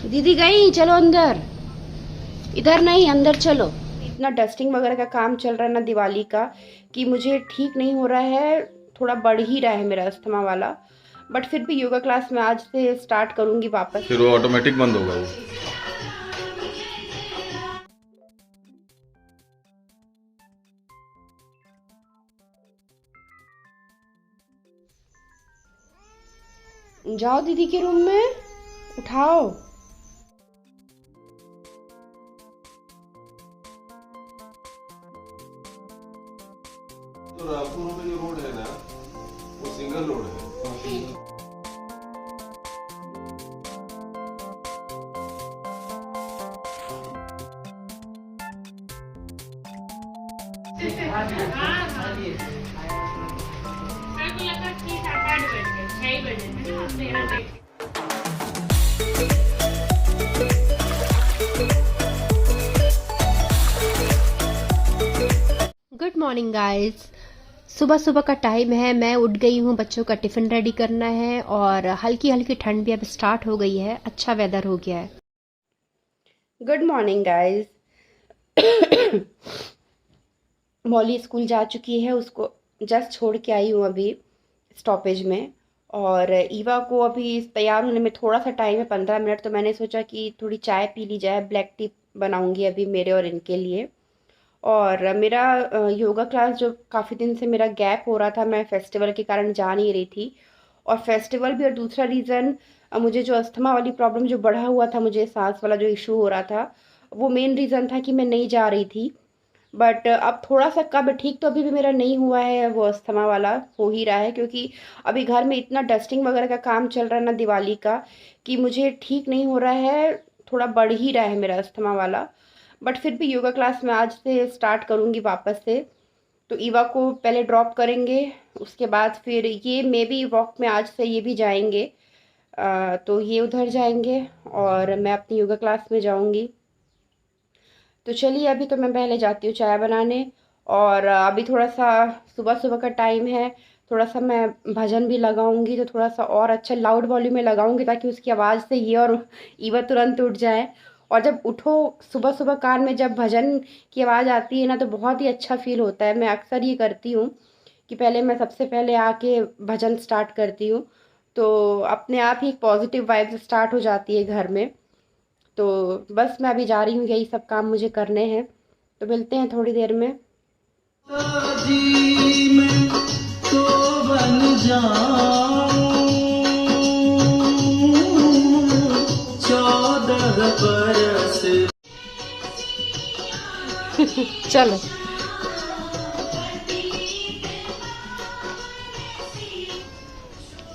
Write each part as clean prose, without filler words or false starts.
दीदी गई, चलो अंदर। इधर नहीं, अंदर चलो। इतना डस्टिंग वगैरह का काम चल रहा है ना दिवाली का, कि मुझे ठीक नहीं हो रहा है। थोड़ा बढ़ ही रहा है मेरा अस्थमा वाला। बट फिर भी योगा क्लास में आज से स्टार्ट करूंगी वापस। फिर वो ऑटोमेटिक बंद होगा वो। जाओ दीदी के रूम में, उठाओ। तो रायपुर में जो रोड है ना, वो सिंगल रोड है। Good morning guys. सुबह सुबह का टाइम है, मैं उठ गई हूँ। बच्चों का टिफिन रेडी करना है और हल्की हल्की ठंड भी अब स्टार्ट हो गई है। अच्छा वेदर हो गया है। Good morning guys. Mauli school जा चुकी है, उसको जस्ट छोड़ के आई हूँ अभी स्टॉपेज में। और ईवा को अभी तैयार होने में थोड़ा सा टाइम है, 15 मिनट। तो मैंने सोचा कि थोड़ी चाय पी ली जाए। ब्लैक टी बनाऊंगी अभी मेरे और इनके लिए। और मेरा योगा क्लास जो काफ़ी दिन से मेरा गैप हो रहा था, मैं फेस्टिवल के कारण जा नहीं रही थी। और फेस्टिवल भी, और दूसरा रीज़न मुझे जो अस्थमा वाली प्रॉब्लम जो बढ़ा हुआ था, मुझे सांस वाला जो इशू हो रहा था, वो मेन रीज़न था कि मैं नहीं जा रही थी। बट अब थोड़ा सा कब ठीक तो अभी भी मेरा नहीं हुआ है, वो अस्थमा वाला हो ही रहा है। क्योंकि अभी घर में इतना डस्टिंग वगैरह का काम चल रहा है ना दिवाली का, कि मुझे ठीक नहीं हो रहा है। थोड़ा बढ़ ही रहा है मेरा अस्थमा वाला। बट फिर भी योगा क्लास में आज से स्टार्ट करूँगी वापस से। तो ईवा को पहले ड्रॉप करेंगे, उसके बाद फिर ये मे बी वॉक में आज से ये भी जाएंगे। तो ये उधर जाएंगे और मैं अपनी योगा क्लास में जाऊंगी। तो चलिए, अभी तो मैं पहले जाती हूँ चाय बनाने। और अभी थोड़ा सा सुबह सुबह का टाइम है, थोड़ा सा मैं भजन भी लगाऊंगी। तो थोड़ा सा और अच्छा लाउड वॉल्यूम में लगाऊंगी, ताकि उसकी आवाज़ से ये और ईवा तुरंत उठ जाए। और जब उठो सुबह सुबह, कान में जब भजन की आवाज़ आती है ना, तो बहुत ही अच्छा फील होता है। मैं अक्सर ये करती हूँ कि पहले मैं सबसे पहले आके भजन स्टार्ट करती हूँ। तो अपने आप ही एक पॉजिटिव वाइब्स स्टार्ट हो जाती है घर में। तो बस मैं अभी जा रही हूँ, यही सब काम मुझे करने हैं। तो मिलते हैं थोड़ी देर में। जी मैं तो बन जाऊं 14 बरस। चलो।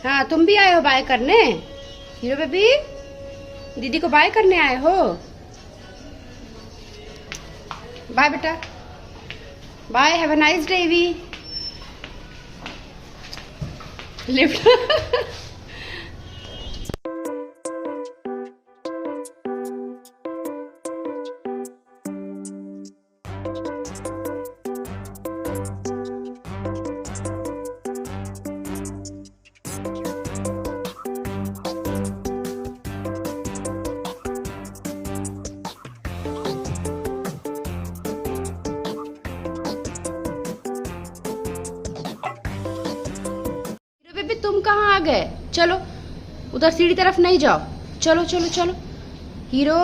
हाँ, तुम भी आए हो बाय करने? हीरो बेबी, दीदी को बाय करने आए हो? बाय बेटा, bye, have a nice day वी। लिफ्ट। हीरो बेबी, तुम कहाँ आ गए? चलो, उधर सीढ़ी तरफ नहीं जाओ। चलो चलो चलो। हीरो,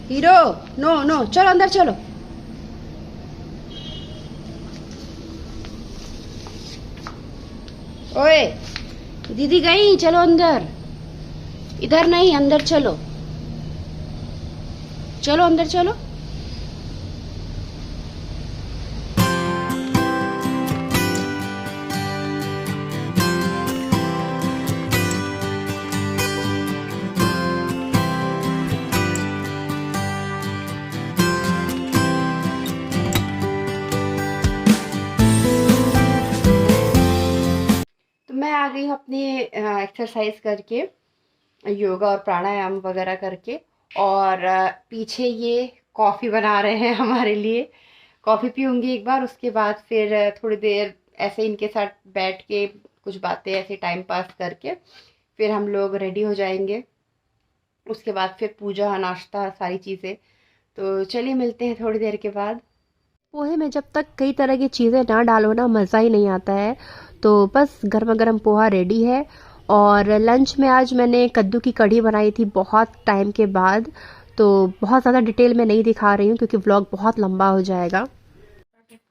हीरो, नो नो, चलो अंदर चलो। ओए, दीदी गई, चलो अंदर। इधर नहीं, अंदर चलो। चलो अंदर चलो। तो मैं आ गई हूँ अपनी एक्सरसाइज करके, योगा और प्राणायाम वगैरह करके। और पीछे ये कॉफ़ी बना रहे हैं हमारे लिए। कॉफ़ी पीऊँगी एक बार, उसके बाद फिर थोड़ी देर ऐसे इनके साथ बैठ के कुछ बातें ऐसे टाइम पास करके फिर हम लोग रेडी हो जाएंगे। उसके बाद फिर पूजा, नाश्ता, सारी चीज़ें। तो चलिए मिलते हैं थोड़ी देर के बाद। पोहे में जब तक कई तरह की चीज़ें ना डालो ना मज़ा ही नहीं आता है। तो बस गर्मा गर्म पोहा रेडी है। और लंच में आज मैंने कद्दू की कढ़ी बनाई थी बहुत टाइम के बाद। तो बहुत ज़्यादा डिटेल में नहीं दिखा रही हूँ क्योंकि व्लॉग बहुत लंबा हो जाएगा।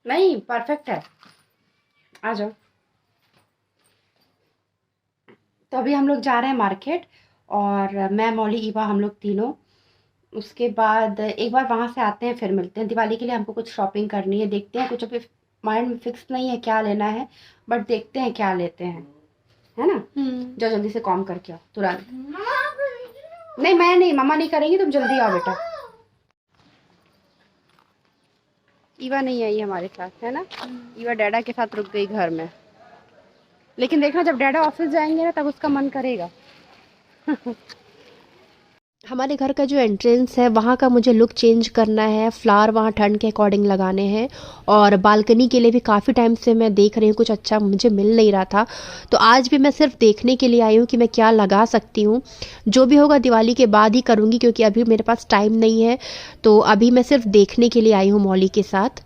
नहीं, परफेक्ट है। आ जाओ। तो अभी हम लोग जा रहे हैं मार्केट, और मैं, मौली, ईवा, हम लोग तीनों। उसके बाद एक बार वहाँ से आते हैं, फिर मिलते हैं। दिवाली के लिए हमको कुछ शॉपिंग करनी है, देखते हैं। कुछ अभी माइंड में फिक्स नहीं है क्या लेना है, बट देखते हैं क्या लेते हैं, है ना। जाओ जल्दी से काम करके आओ तुरंत। नहीं, मैं नहीं, मम्मा नहीं करेंगी, तुम जल्दी आओ बेटा। ईवा नहीं आई हमारे साथ, है ना। ईवा डैडा के साथ रुक गई घर में। लेकिन देखना, जब डैडा ऑफिस जाएंगे ना तब उसका मन करेगा। हमारे घर का जो एंट्रेंस है वहाँ का मुझे लुक चेंज करना है। फ्लावर वहाँ ठंड के अकॉर्डिंग लगाने हैं। और बालकनी के लिए भी काफ़ी टाइम से मैं देख रही हूँ, कुछ अच्छा मुझे मिल नहीं रहा था। तो आज भी मैं सिर्फ देखने के लिए आई हूँ कि मैं क्या लगा सकती हूँ। जो भी होगा दिवाली के बाद ही करूँगी क्योंकि अभी मेरे पास टाइम नहीं है। तो अभी मैं सिर्फ देखने के लिए आई हूँ मौली के साथ।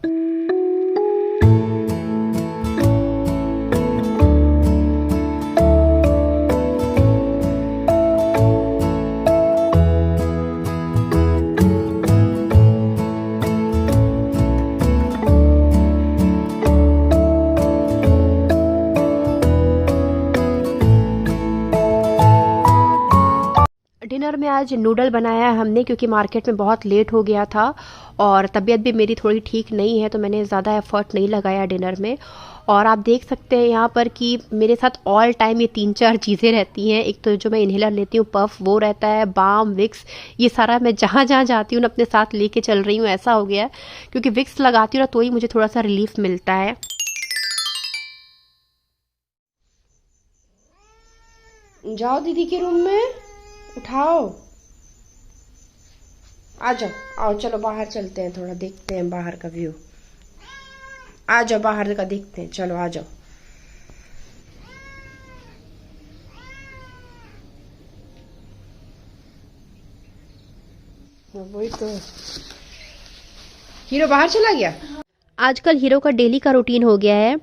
डिनर में आज नूडल बनाया है हमने क्योंकि मार्केट में बहुत लेट हो गया था और तबीयत भी मेरी थोड़ी ठीक नहीं है, तो मैंने ज़्यादा एफर्ट नहीं लगाया डिनर में। और आप देख सकते हैं यहाँ पर कि मेरे साथ ऑल टाइम ये 3-4 चीज़ें रहती हैं। एक तो जो मैं इन्हेलर लेती हूँ पफ, वो रहता है, बाम, विक्स, ये सारा मैं जहाँ जहाँ जाती हूँ ना अपने साथ लेके चल रही हूँ। ऐसा हो गया है क्योंकि विक्स लगाती हूँ ना तो ही मुझे थोड़ा सा रिलीफ मिलता है। जाओ दीदी के रूम में, उठाओ, आ जाओ, आओ, चलो बाहर चलते हैं, थोड़ा देखते हैं बाहर का व्यू। आ जाओ, बाहर का देखते हैं, चलो आ जाओ। वही तो, हीरो बाहर चला गया। आजकल हीरो का डेली का रूटीन हो गया है।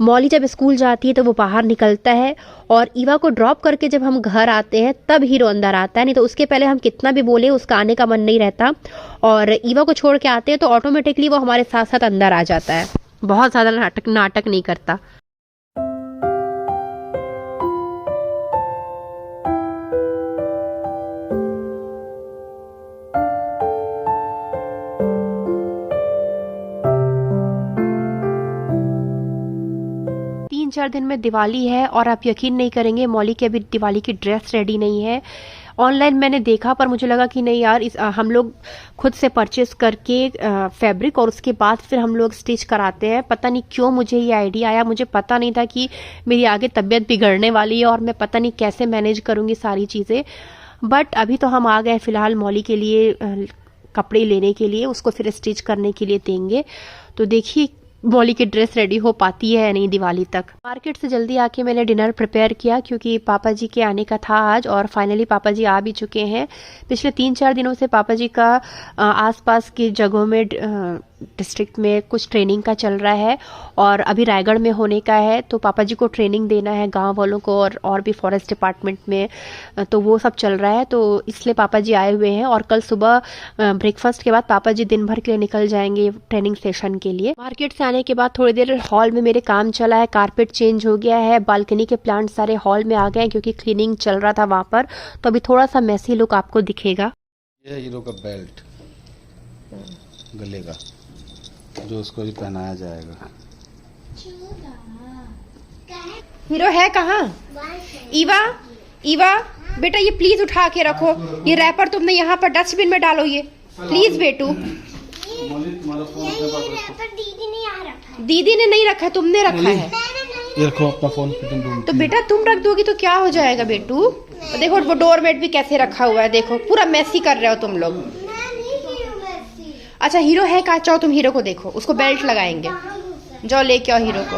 मौली जब स्कूल जाती है तो वो बाहर निकलता है और ईवा को ड्रॉप करके जब हम घर आते हैं तब हीरो अंदर आता है, नहीं तो उसके पहले हम कितना भी बोले उसका आने का मन नहीं रहता। और ईवा को छोड़ के आते हैं तो ऑटोमेटिकली वो हमारे साथ साथ अंदर आ जाता है। बहुत ज़्यादा नाटक नहीं करता। चार दिन में दिवाली है और आप यकीन नहीं करेंगे मौली की अभी दिवाली की ड्रेस रेडी नहीं है। ऑनलाइन मैंने देखा पर मुझे लगा कि नहीं यार, हम लोग खुद से परचेस करके फैब्रिक और उसके बाद फिर हम लोग स्टिच कराते हैं। पता नहीं क्यों मुझे ये आइडिया आया। मुझे पता नहीं था कि मेरी आगे तबीयत बिगड़ने वाली है और मैं पता नहीं कैसे मैनेज करूँगी सारी चीज़ें। बट अभी तो हम आ गए फ़िलहाल मौली के लिए कपड़े लेने के लिए, उसको फिर स्टिच करने के लिए देंगे। तो देखिए मौली की ड्रेस रेडी हो पाती है या नहीं दिवाली तक। मार्केट से जल्दी आके मैंने डिनर प्रिपेयर किया क्योंकि पापा जी के आने का था आज और फाइनली पापा जी आ भी चुके हैं। पिछले 3-4 दिनों से पापा जी का आसपास की जगहों में डिस्ट्रिक्ट में कुछ ट्रेनिंग का चल रहा है और अभी रायगढ़ में होने का है। तो पापा जी को ट्रेनिंग देना है गांव वालों को और भी फॉरेस्ट डिपार्टमेंट में, तो वो सब चल रहा है। तो इसलिए पापा जी आए हुए हैं और कल सुबह ब्रेकफास्ट के बाद पापा जी दिन भर के लिए निकल जाएंगे ट्रेनिंग सेशन के लिए। मार्केट से आने के बाद थोड़ी देर हॉल में मेरे काम चला है, कारपेट चेंज हो गया है, बालकनी के प्लांट सारे हॉल में आ गए हैं क्योंकि क्लीनिंग चल रहा था वहाँ पर। तो अभी थोड़ा सा मैसी लुक आपको दिखेगा। यह हीरो का बेल्ट गले का जो उसको भी पहनाया जाएगा। हीरो है कहाँ? ईवा, ईवा बेटा ये प्लीज उठा के रखो। ये रैपर तुमने यहाँ पर डस्टबिन में डालो, ये प्लीज बेटू। दीदी ने नहीं रखा, तुमने रखा है। ये रखो अपना फोन तुम। तो बेटा तुम रख दोगी तो क्या हो जाएगा बेटू। देखो वो डोरमेट भी कैसे रखा हुआ है, देखो पूरा मैसी कर रहे हो तुम लोग। अच्छा हीरो है कहाँ? चाहो तुम हीरो को देखो, उसको बेल्ट लगाएंगे। जाओ लेके आओ हीरो को।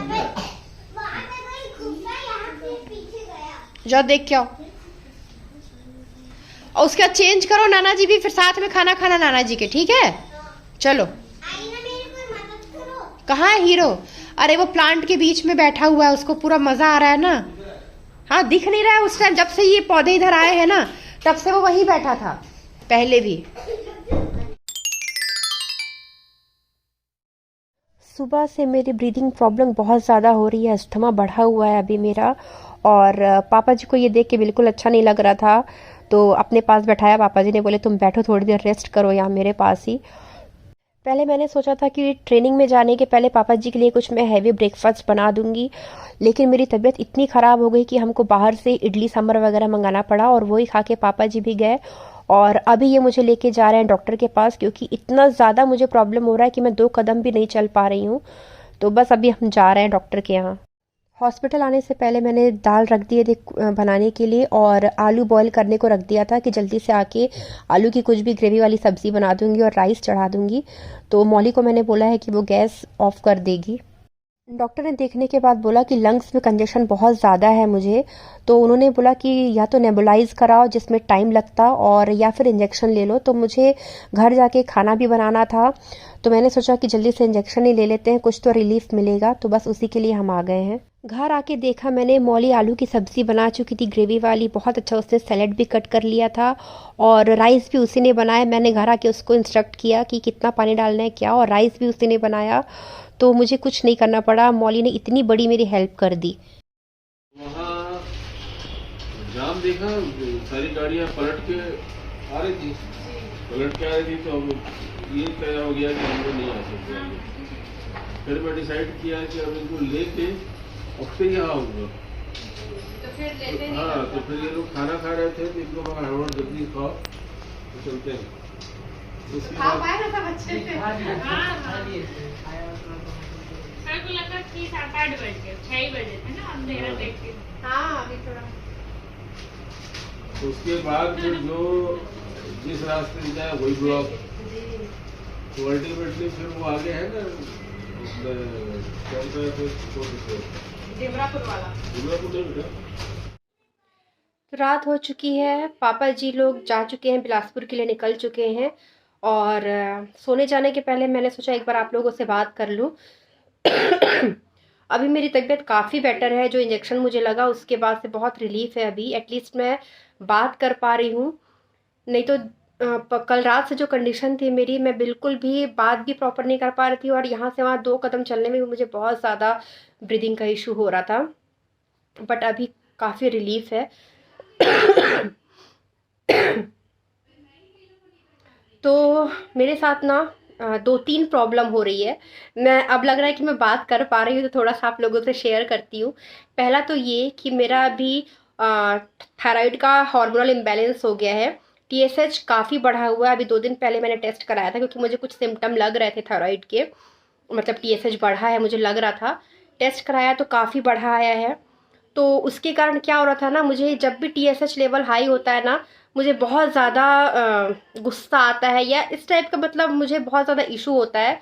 जाओ देख के आओ, और उसके बाद चेंज करो, नाना जी भी फिर साथ में खाना खाना नाना जी के, ठीक है? चलो। कहाँ है हीरो? अरे वो प्लांट के बीच में बैठा हुआ है, उसको पूरा मजा आ रहा है ना। हाँ, दिख नहीं रहा है उस टाइम, जब से ये पौधे इधर आए हैं ना तब से वो वहीं बैठा था, पहले भी। सुबह से मेरी ब्रीदिंग प्रॉब्लम बहुत ज़्यादा हो रही है, अस्थमा बढ़ा हुआ है अभी मेरा, और पापा जी को ये देख के बिल्कुल अच्छा नहीं लग रहा था, तो अपने पास बैठाया। पापा जी ने बोले तुम बैठो थोड़ी देर रेस्ट करो यहाँ मेरे पास ही। पहले मैंने सोचा था कि ट्रेनिंग में जाने के पहले पापा जी के लिए कुछ मैं हैवी ब्रेकफास्ट बना दूंगी, लेकिन मेरी तबीयत इतनी ख़राब हो गई कि हमको बाहर से इडली सांभर वगैरह मंगाना पड़ा, और वही खा के पापा जी भी गए। और अभी ये मुझे लेके जा रहे हैं डॉक्टर के पास, क्योंकि इतना ज़्यादा मुझे प्रॉब्लम हो रहा है कि मैं 2 कदम भी नहीं चल पा रही हूँ। तो बस अभी हम जा रहे हैं डॉक्टर के यहाँ। हॉस्पिटल आने से पहले मैंने दाल रख दिए थे बनाने के लिए, और आलू बॉईल करने को रख दिया था कि जल्दी से आके आलू की कुछ भी ग्रेवी वाली सब्ज़ी बना दूंगी और राइस चढ़ा दूंगी। तो मौली को मैंने बोला है कि वो गैस ऑफ कर देगी। डॉक्टर ने देखने के बाद बोला कि लंग्स में कंजेशन बहुत ज़्यादा है मुझे, तो उन्होंने बोला कि या तो नेबुलाइज कराओ जिसमें टाइम लगता, और या फिर इंजेक्शन ले लो। तो मुझे घर जाके खाना भी बनाना था, तो मैंने सोचा कि जल्दी से इंजेक्शन ही ले लेते हैं, कुछ तो रिलीफ मिलेगा। तो बस उसी के लिए हम आ गए हैं। घर आके देखा मैंने, मौली आलू की सब्ज़ी बना चुकी थी ग्रेवी वाली, बहुत अच्छा। उसने सैलेड भी कट कर लिया था, और राइस भी उसी ने बनाया। मैंने घर आके उसको इंस्ट्रक्ट किया कि कितना पानी डालना है क्या, और राइस भी उसी ने बनाया, तो मुझे कुछ नहीं करना पड़ा। मौली ने इतनी बड़ी मेरी हेल्प कर दी। वहाँ जाम देखा, सारी गाड़ियाँ पलट के आ रही थी, तो अब ये तय हो गया कि हम लोग नहीं आ सकते आगे। फिर मैं डिसाइड किया कि अब इनको लेके अब फिर यहाँ आऊँगा। हाँ, तो फिर ये लोग खाना खा रहे थे, तो इनको मैं हड़बड़ जल्दी खाओ तो चलते हैं। उसके बाद को लगा कि 7-8 बज गए, 6 ही बजे थे ना, अंधेरा देख के। हाँ, अभी थोड़ा। उसके बाद फिर जो जिस रास्ते से जाए वही ब्लॉक, तो अल्टीमेटली फिर वो आगे है ना, देवरापुर वाला। रात हो चुकी है, पापा जी लोग जा चुके हैं, बिलासपुर के लिए निकल चुके हैं, और सोने जाने के पहले मैंने सोचा एक बार आप लोगों से बात कर लूँ। अभी मेरी तबीयत काफ़ी बेटर है, जो इंजेक्शन मुझे लगा उसके बाद से बहुत रिलीफ है अभी, एटलीस्ट मैं बात कर पा रही हूँ। नहीं तो कल रात से जो कंडीशन थी मेरी, मैं बिल्कुल भी बात भी प्रॉपर नहीं कर पा रही थी, और यहाँ से वहाँ 2 कदम चलने में भी मुझे बहुत ज़्यादा ब्रीदिंग का इशू हो रहा था, बट अभी काफ़ी रिलीफ है। तो मेरे साथ ना 2-3 प्रॉब्लम हो रही है। मैं अब लग रहा है कि मैं बात कर पा रही हूँ, तो थोड़ा सा आप लोगों से शेयर करती हूँ। पहला तो ये कि मेरा अभी थायराइड का हार्मोनल इम्बैलेंस हो गया है। TSH काफ़ी बढ़ा हुआ है। अभी 2 दिन पहले मैंने टेस्ट कराया था, क्योंकि मुझे कुछ सिम्टम लग रहे थे थायराइड के, मतलब TSH बढ़ा है मुझे लग रहा था। टेस्ट कराया तो काफ़ी बढ़ा आया है। तो उसके कारण क्या हो रहा था ना, मुझे जब भी TSH लेवल हाई होता है ना, मुझे बहुत ज़्यादा गुस्सा आता है, या इस टाइप का, मतलब मुझे बहुत ज़्यादा इशू होता है।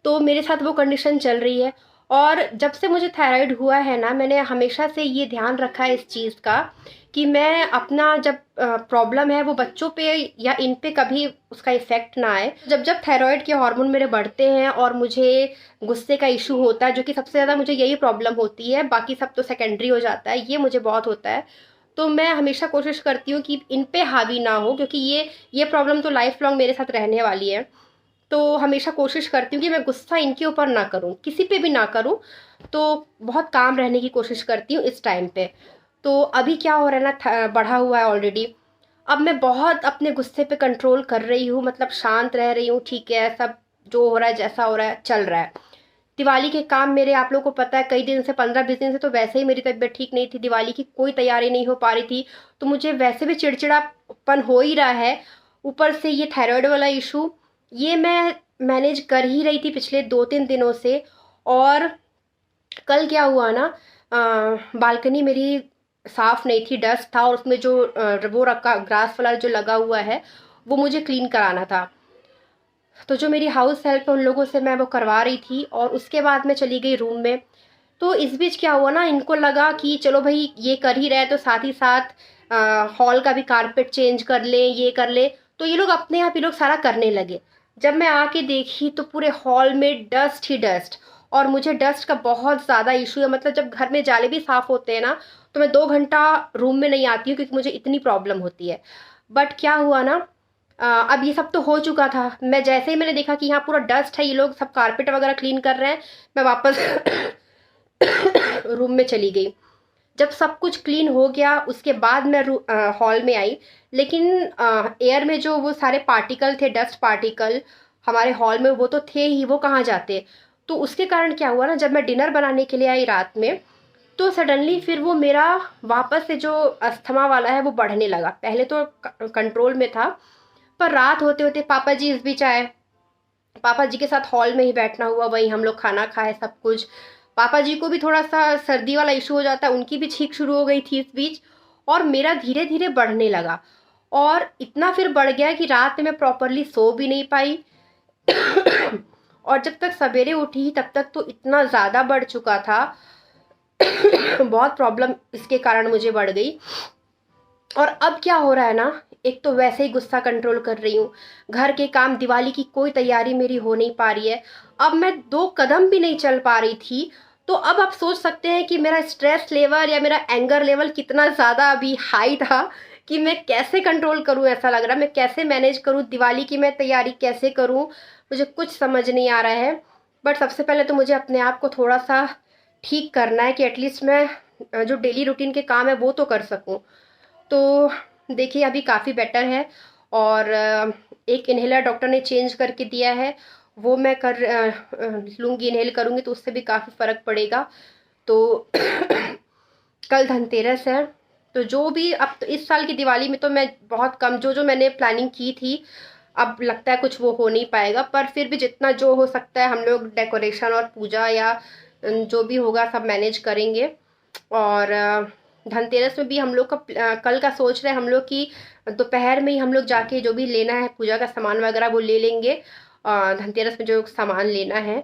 तो मेरे साथ वो कंडीशन चल रही है। और जब से मुझे थायराइड हुआ है ना, मैंने हमेशा से ये ध्यान रखा है इस चीज़ का कि मैं अपना जब प्रॉब्लम है वो बच्चों पे या इन पे कभी उसका इफ़ेक्ट ना आए। जब जब थायराइड के हार्मोन मेरे बढ़ते हैं और मुझे गुस्से का इशू होता है, जो कि सबसे ज़्यादा मुझे यही प्रॉब्लम होती है, बाकी सब तो सेकेंडरी हो जाता है, ये मुझे बहुत होता है। तो मैं हमेशा कोशिश करती हूँ कि इन पे हावी ना हो, क्योंकि ये प्रॉब्लम तो लाइफ लॉन्ग मेरे साथ रहने वाली है। तो हमेशा कोशिश करती हूँ कि मैं गुस्सा इनके ऊपर ना करूँ, किसी पे भी ना करूँ। तो बहुत काम रहने की कोशिश करती हूँ इस टाइम पे। तो अभी क्या हो रहा है ना, बढ़ा हुआ है ऑलरेडी। अब मैं बहुत अपने गुस्से पे कंट्रोल कर रही हूँ, मतलब शांत रह रही हूँ, ठीक है, सब जो हो रहा है जैसा हो रहा है चल रहा है। दिवाली के काम मेरे, आप लोगों को पता है, कई दिन से 15-20 दिन से तो वैसे ही मेरी तबीयत ठीक नहीं थी, दिवाली की कोई तैयारी नहीं हो पा रही थी, तो मुझे वैसे भी चिड़चिड़ापन हो ही रहा है। ऊपर से ये थायराइड वाला इशू, ये मैं मैनेज कर ही रही थी पिछले 2-3 दिनों से। और कल क्या हुआ ना, बालकनी मेरी साफ़ नहीं थी, डस्ट था, और उसमें जो वो रखा ग्रास वाला जो लगा हुआ है वो मुझे क्लीन कराना था। तो जो मेरी हाउस हेल्प है उन लोगों से मैं वो करवा रही थी, और उसके बाद मैं चली गई रूम में। तो इस बीच क्या हुआ ना, इनको लगा कि चलो भाई ये कर ही रहे तो साथ ही साथ हॉल का भी कारपेट चेंज कर ले, ये कर ले। तो ये लोग अपने आप ये लोग सारा करने लगे। जब मैं आके देखी तो पूरे हॉल में डस्ट ही डस्ट। और मुझे डस्ट का बहुत ज़्यादा इशू है, मतलब जब घर में जाले भी साफ़ होते हैं ना तो मैं 2 घंटा रूम में नहीं आती हूँ क्योंकि मुझे इतनी प्रॉब्लम होती है। बट क्या हुआ ना, अब ये सब तो हो चुका था। मैं जैसे ही मैंने देखा कि यहाँ पूरा डस्ट है, ये लोग सब कारपेट वगैरह क्लीन कर रहे हैं, मैं वापस रूम में चली गई। जब सब कुछ क्लीन हो गया उसके बाद मैं हॉल में आई, लेकिन एयर में जो वो सारे पार्टिकल थे, डस्ट पार्टिकल हमारे हॉल में, वो तो थे ही, वो कहाँ जाते। तो उसके कारण क्या हुआ ना, जब मैं डिनर बनाने के लिए आई रात में तो सडनली फिर वो मेरा वापस से जो अस्थमा वाला है वो बढ़ने लगा। पहले तो कंट्रोल में था, पर रात होते होते पापा जी इस बीच आए। पापा जी के साथ हॉल में ही बैठना हुआ, वहीं हम लोग खाना खाए सब कुछ। पापा जी को भी थोड़ा सा सर्दी वाला इशू हो जाता है, उनकी भी छींक शुरू हो गई थी इस बीच। और मेरा धीरे धीरे बढ़ने लगा और इतना फिर बढ़ गया कि रात में मैं प्रॉपरली सो भी नहीं पाई। और जब तक सवेरे उठी तब तक तो इतना ज़्यादा बढ़ चुका था। बहुत प्रॉब्लम इसके कारण मुझे बढ़ गई। और अब क्या हो रहा है ना, एक तो वैसे ही गुस्सा कंट्रोल कर रही हूँ, घर के काम, दिवाली की कोई तैयारी मेरी हो नहीं पा रही है। अब मैं 2 कदम भी नहीं चल पा रही थी। तो अब आप सोच सकते हैं कि मेरा स्ट्रेस लेवल या मेरा एंगर लेवल कितना ज़्यादा अभी हाई था कि मैं कैसे कंट्रोल करूँ। ऐसा लग रहा है मैं कैसे मैनेज करूँ, दिवाली की मैं तैयारी कैसे करूँ, मुझे कुछ समझ नहीं आ रहा है। बट सबसे पहले तो मुझे अपने आप को थोड़ा सा ठीक करना है कि एटलीस्ट मैं जो डेली रूटीन के काम है वो तो कर सकूँ। तो देखिए अभी काफ़ी बेटर है। और एक इन्हेलर डॉक्टर ने चेंज करके दिया है, वो मैं लूँगी, इन्हेल करूँगी तो उससे भी काफ़ी फ़र्क पड़ेगा। तो कल धनतेरस है, तो जो भी अब तो इस साल की दिवाली में तो मैं बहुत कम, जो मैंने प्लानिंग की थी अब लगता है कुछ वो हो नहीं पाएगा। पर फिर भी जितना जो हो सकता है हम लोग डेकोरेशन और पूजा या जो भी होगा सब मैनेज करेंगे। और धनतेरस में भी हम लोग का कल का सोच रहे हैं हम लोग कि दोपहर में ही हम लोग जाके जो भी लेना है पूजा का सामान वगैरह वो ले लेंगे। धनतेरस में जो सामान लेना है,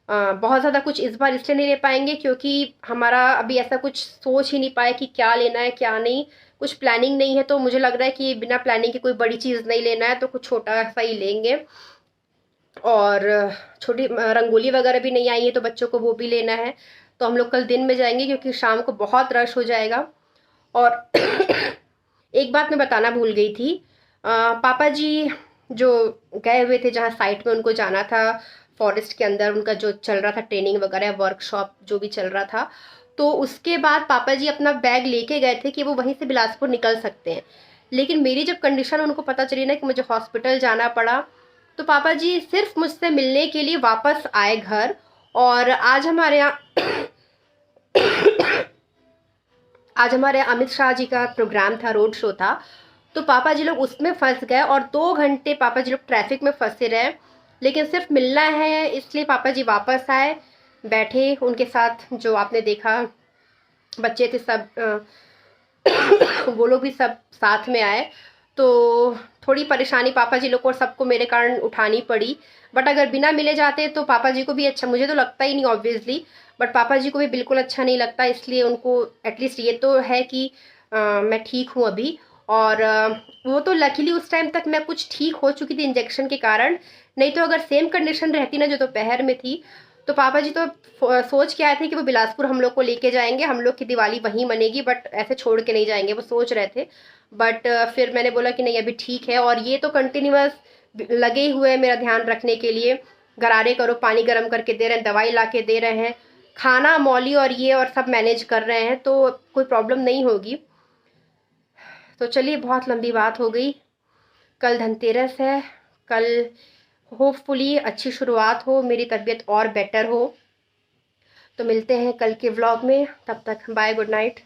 बहुत ज़्यादा कुछ इस बार इसलिए नहीं ले पाएंगे क्योंकि हमारा अभी ऐसा कुछ सोच ही नहीं पाए कि क्या लेना है क्या नहीं, कुछ प्लानिंग नहीं है। तो मुझे लग रहा है कि बिना प्लानिंग की कोई बड़ी चीज़ नहीं लेना है, तो कुछ छोटा सा ही लेंगे। और छोटी रंगोली वगैरह भी नहीं आई है तो बच्चों को वो भी लेना है। तो हम लोग कल दिन में जाएंगे क्योंकि शाम को बहुत रश हो जाएगा। और एक बात मैं बताना भूल गई थी, पापा जी जो गए हुए थे जहाँ साइट में उनको जाना था फॉरेस्ट के अंदर, उनका जो चल रहा था ट्रेनिंग वगैरह वर्कशॉप जो भी चल रहा था, तो उसके बाद पापा जी अपना बैग लेके गए थे कि वो वहीं से बिलासपुर निकल सकते हैं। लेकिन मेरी जब कंडीशन उनको पता चली ना कि मुझे हॉस्पिटल जाना पड़ा, तो पापा जी सिर्फ मुझसे मिलने के लिए वापस आए घर। और आज हमारे यहाँ अमित शाह जी का प्रोग्राम था, रोड शो था, तो पापा जी लोग उसमें फंस गए और 2 घंटे पापा जी लोग ट्रैफिक में फंसे रहे। लेकिन सिर्फ मिलना है इसलिए पापा जी वापस आए, बैठे, उनके साथ जो आपने देखा बच्चे थे सब वो लोग भी सब साथ में आए। तो थोड़ी परेशानी पापा जी लोग को और सबको मेरे कारण उठानी पड़ी। बट अगर बिना मिले जाते तो पापा जी को भी अच्छा, मुझे तो लगता ही नहीं ऑब्वियसली, बट पापा जी को भी बिल्कुल अच्छा नहीं लगता। इसलिए उनको एटलीस्ट ये तो है कि मैं ठीक हूँ अभी। और वो तो लकीली उस टाइम तक मैं कुछ ठीक हो चुकी थी इंजेक्शन के कारण, नहीं तो अगर सेम कंडीशन रहती ना जो दोपहर में थी तो पापा जी तो सोच के आए थे कि वो बिलासपुर हम लोग को लेके जाएंगे, हम लोग की दिवाली वहीं मनेगी, बट ऐसे छोड़ के नहीं जाएंगे, वो सोच रहे थे। बट फिर मैंने बोला कि नहीं अभी ठीक है। और ये तो कंटिन्यूअस लगे हुए हैं मेरा ध्यान रखने के लिए, गरारे करो, पानी गर्म करके दे रहे हैं, दवाई ला के दे रहे हैं, खाना मौली और ये और सब मैनेज कर रहे हैं, तो कोई प्रॉब्लम नहीं होगी। तो चलिए बहुत लंबी बात हो गई। कल धनतेरस है, कल होपफुली अच्छी शुरुआत हो, मेरी तबीयत और बेटर हो। तो मिलते हैं कल के व्लॉग में, तब तक बाय, गुड नाइट।